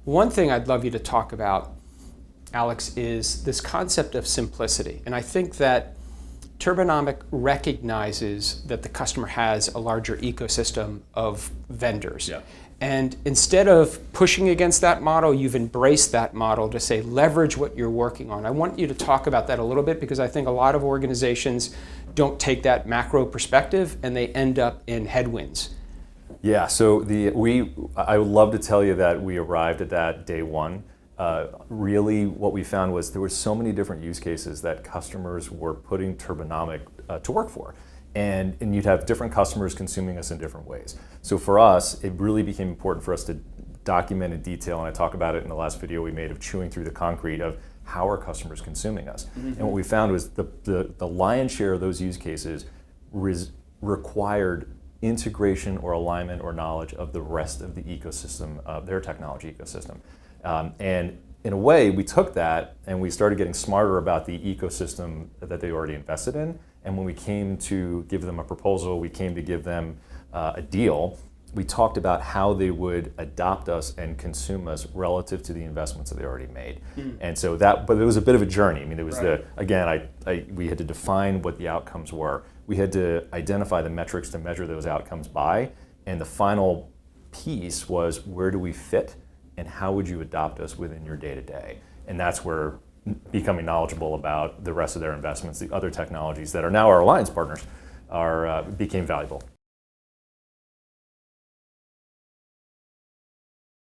One thing I'd love you to talk about, Alex, is this concept of simplicity. And I think that Turbonomic recognizes that the customer has a larger ecosystem of vendors. Yeah. And instead of pushing against that model, you've embraced that model to say, leverage what you're working on. I want you to talk about that a little bit, because I think a lot of organizations don't take that macro perspective and they end up in headwinds. Yeah, so I would love to tell you that we arrived at that day one. Really what we found was there were so many different use cases that customers were putting Turbonomic to work for. And you'd have different customers consuming us in different ways. So for us, it really became important for us to document in detail, and I talk about it in the last video we made of chewing through the concrete of how are customers consuming us. Mm-hmm. And what we found was the lion's share of those use cases required integration or alignment or knowledge of the rest of the ecosystem, of their technology ecosystem. And in a way, we took that and we started getting smarter about the ecosystem that they already invested in. And when we came to give them a proposal, we came to give them a deal, we talked about how they would adopt us and consume us relative to the investments that they already made. Mm. And so but it was a bit of a journey. I mean, it was we had to define what the outcomes were. We had to identify the metrics to measure those outcomes by. And the final piece was, where do we fit and how would you adopt us within your day-to-day? And that's where becoming knowledgeable about the rest of their investments, the other technologies that are now our alliance partners, became valuable.